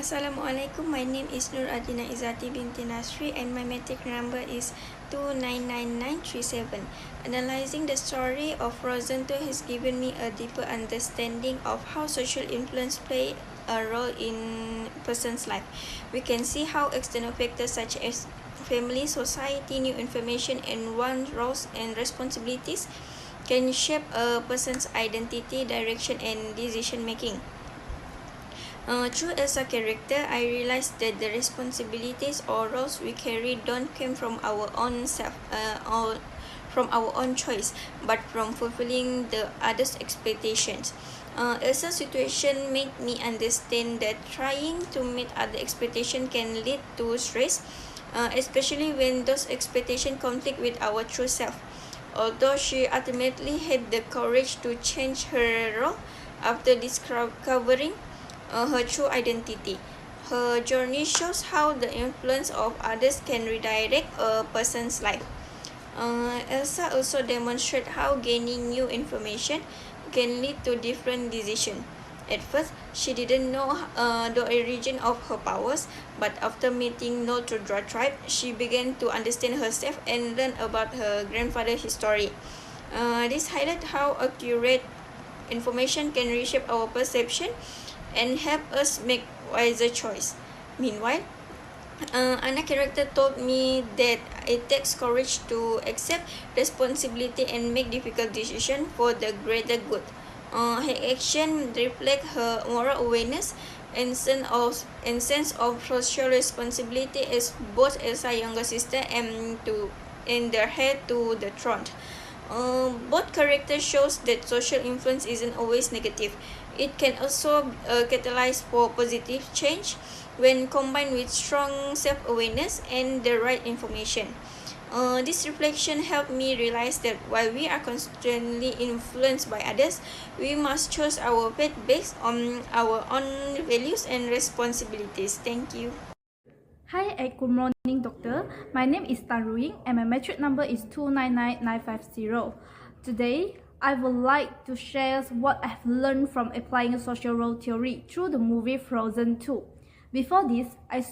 Assalamualaikum. My name is Nur Adina Izzati binti Nasri and my matric number is 299937. Analyzing the story of Frozen 2 has given me a deeper understanding of how social influence play a role in a person's life. We can see how external factors such as family, society, new information, and one's roles and responsibilities can shape a person's identity, direction, and decision making. Through as a character, I realized that the responsibilities or roles we carry don't come from our own self, or from our own choice, but from fulfilling the others' expectations. Elsa's situation made me understand that trying to meet other expectations can lead to stress, especially when those expectations conflict with our true self. Although she ultimately had the courage to change her role after discovering her true identity. Her journey shows how the influence of others can redirect a person's life. Elsa also demonstrates how gaining new information can lead to different decisions. At first, she didn't know the origin of her powers, but after meeting Noldra tribe, she began to understand herself and learn about her grandfather's history. This highlights how accurate information can reshape our perception and help us make wiser choice. Meanwhile, Anna character told me that it takes courage to accept responsibility and make difficult decisions for the greater good. Her action reflect her moral awareness and sense of social responsibility as both Elsa's younger sister and the heir to the throne. Both characters shows that social influence isn't always negative. It can also catalyze for positive change when combined with strong self-awareness and the right information. This reflection helped me realize that while we are constantly influenced by others, we must choose our path based on our own values and responsibilities. Thank you. Hi and good morning, doctor. My name is Tan Ruing and my matric number is 299950. Today, I would like to share what I have learned from applying social role theory through the movie Frozen 2. Before this, I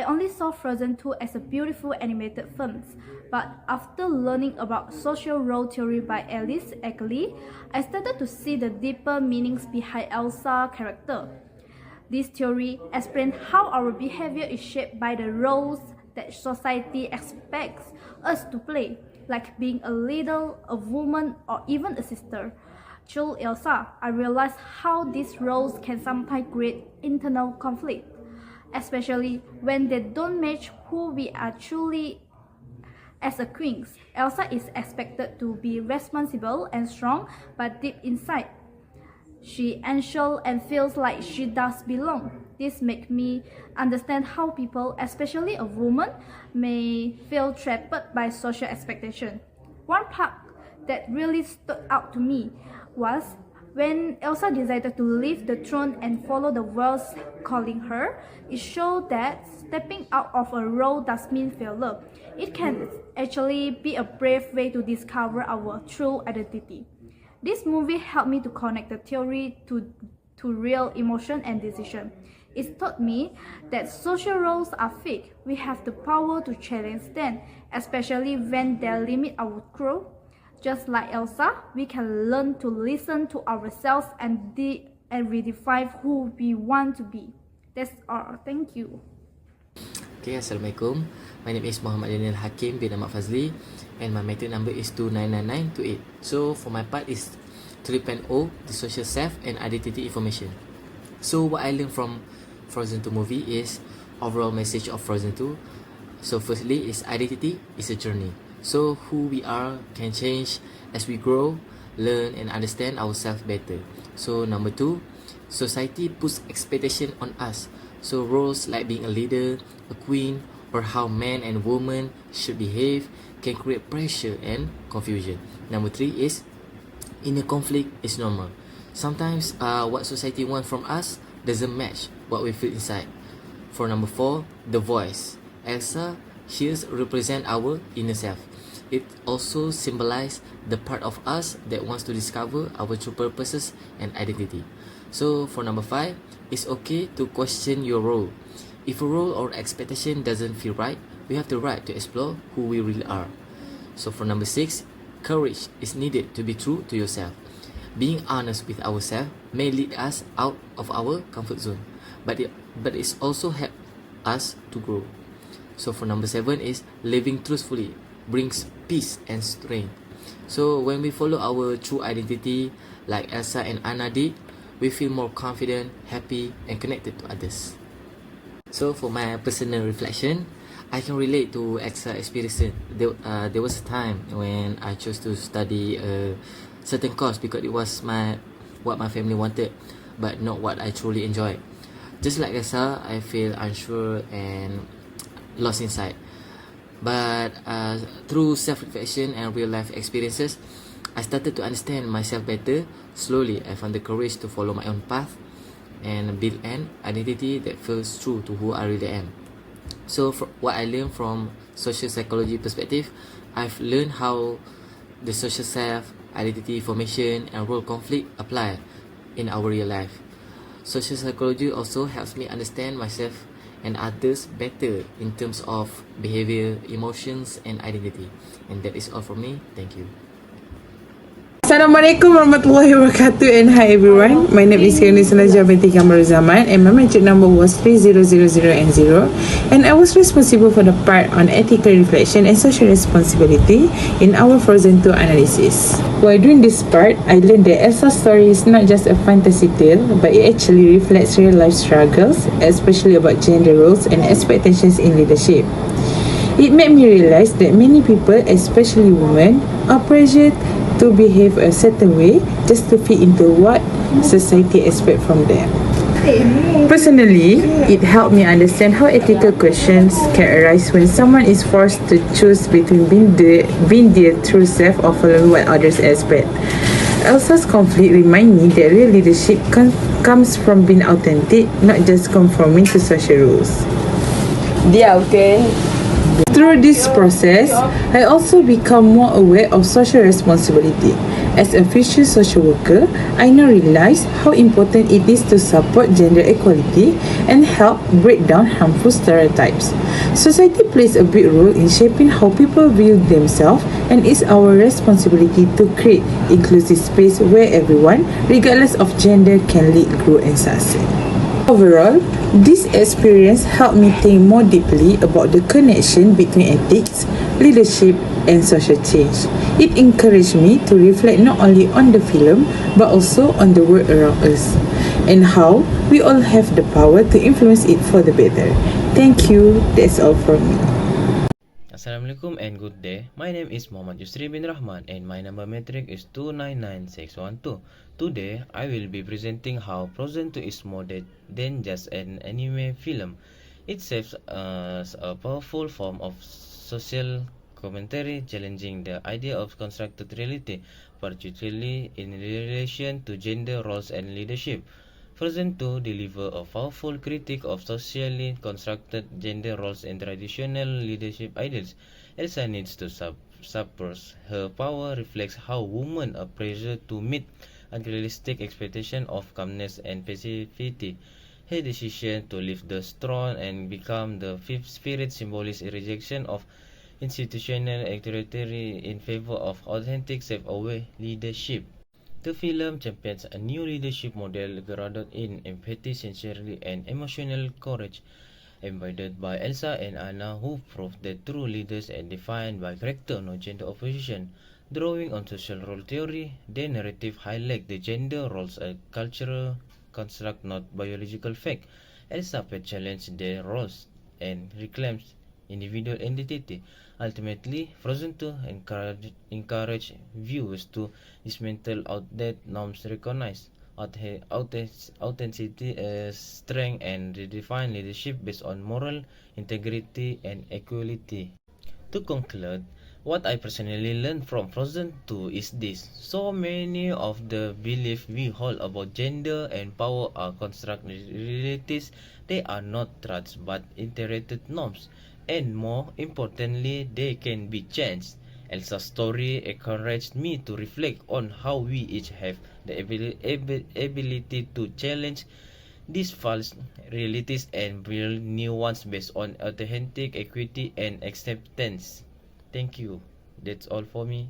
only saw Frozen 2 as a beautiful animated film, but after learning about social role theory by Alice Eckley, I started to see the deeper meanings behind Elsa's character. This theory explains how our behavior is shaped by the roles that society expects us to play, like being a leader, a woman, or even a sister. Through Elsa, I realized how these roles can sometimes create internal conflict, especially when they don't match who we are truly. As a queen, Elsa is expected to be responsible and strong, but deep inside, she unsure and feels like she does belong. This makes me understand how people, especially a woman, may feel trapped by social expectation. One part that really stood out to me was when Elsa decided to leave the throne and follow the world's calling her. It showed that stepping out of a role does mean failure. It can actually be a brave way to discover our true identity. This movie helped me to connect the theory to real emotion and decision. It taught me that social roles are fake. We have the power to challenge them, especially when they limit our growth. Just like Elsa, we can learn to listen to ourselves and redefine who we want to be. That's all. Thank you. Okay, Assalamualaikum. My name is Muhammad Daniel Hakim bin Ahmad Fazli and my matric number is 299928. So for my part is 3.0, the social self and identity information. So what I learned from Frozen 2 movie is overall message of Frozen 2. So firstly is identity is a journey. So who we are can change as we grow, learn and understand ourselves better. So number 2, society puts expectation on us. So roles like being a leader, a queen, or how men and women should behave can create pressure and confusion. Number 3 is inner conflict is normal. Sometimes what society wants from us doesn't match what we feel inside. For number 4, the voice. Elsa here represent our inner self. It also symbolizes the part of us that wants to discover our true purposes and identity. So for number 5, it's okay to question your role. If a role or expectation doesn't feel right, we have the right to explore who we really are. So for number 6, courage is needed to be true to yourself. Being honest with ourselves may lead us out of our comfort zone, but it's also help us to grow. So for number 7 is living truthfully brings peace and strength. So when we follow our true identity like Elsa and Anna did, we feel more confident, happy and connected to others. So for my personal reflection, I can relate to Elsa experience. There was a time when I chose to study a certain course because it was what my family wanted, but not what I truly enjoyed. Just like Elsa, I feel unsure and lost inside. But through self-reflection and real-life experiences, I started to understand myself better. Slowly, I found the courage to follow my own path and build an identity that feels true to who I really am. So what I learned from social psychology perspective, I've learned how the social self, identity formation and role conflict apply in our real life. Social psychology also helps me understand myself and others better in terms of behavior, emotions and identity. And that is all from me. Thank you. Assalamualaikum warahmatullahi wabarakatuh and hi everyone. My name is Yunis Najah binti Kamarul Zaman and my metric number was 3000N0 and I was responsible for the part on ethical reflection and social responsibility in our Frozen 2 analysis. While doing this part, I learned that Elsa's story is not just a fantasy tale, but it actually reflects real life struggles, especially about gender roles and expectations in leadership. It made me realize that many people, especially women, are pressured to behave a certain way just to fit into what society expects from them. Personally, it helped me understand how ethical questions can arise when someone is forced to choose between being their true self or following what others expect. Elsa's conflict remind me that real leadership comes from being authentic, not just conforming to social rules. Through this process, I also become more aware of social responsibility. As a future social worker, I now realize how important it is to support gender equality and help break down harmful stereotypes. Society plays a big role in shaping how people view themselves, and it's our responsibility to create inclusive space where everyone, regardless of gender, can lead, grow and succeed. Overall, this experience helped me think more deeply about the connection between ethics, leadership, and social change. It encouraged me to reflect not only on the film, but also on the world around us, and how we all have the power to influence it for the better. Thank you. That's all from me. Assalamualaikum and good day. My name is Muhammad Yusri bin Rahman and my number metric is 299612. Today, I will be presenting how Frozen 2 is more than just an anime film. It serves as a powerful form of social commentary challenging the idea of constructed reality, particularly in relation to gender roles and leadership. Frozen 2 deliver a powerful critique of socially constructed gender roles and traditional leadership ideals. Elsa needs to suppress her power reflects how women are pressured to meet unrealistic expectations of calmness and passivity. Her decision to leave the throne and become the fifth spirit symbolizes a rejection of institutional authority in favor of authentic, self-aware leadership. The film champions a new leadership model grounded in empathy, sincerity, and emotional courage, embodied by Elsa and Anna, who prove that true leaders are defined by character, not gender opposition. Drawing on social role theory, the narrative highlights the gender roles as cultural construct, not biological fact. Elsa challenges their roles and reclaims individual identity. Ultimately, Frozen 2 encourage viewers to dismantle outdated norms, recognize authenticity as strength, and redefine leadership based on moral integrity and equality. To conclude, what I personally learned from Frozen 2 is this. So many of the beliefs we hold about gender and power are constructed realities. They are not truths but iterated norms. And more importantly, they can be changed. Elsa's story encouraged me to reflect on how we each have the ability to challenge these false realities and build new ones based on authentic equity and acceptance. Thank you. That's all for me.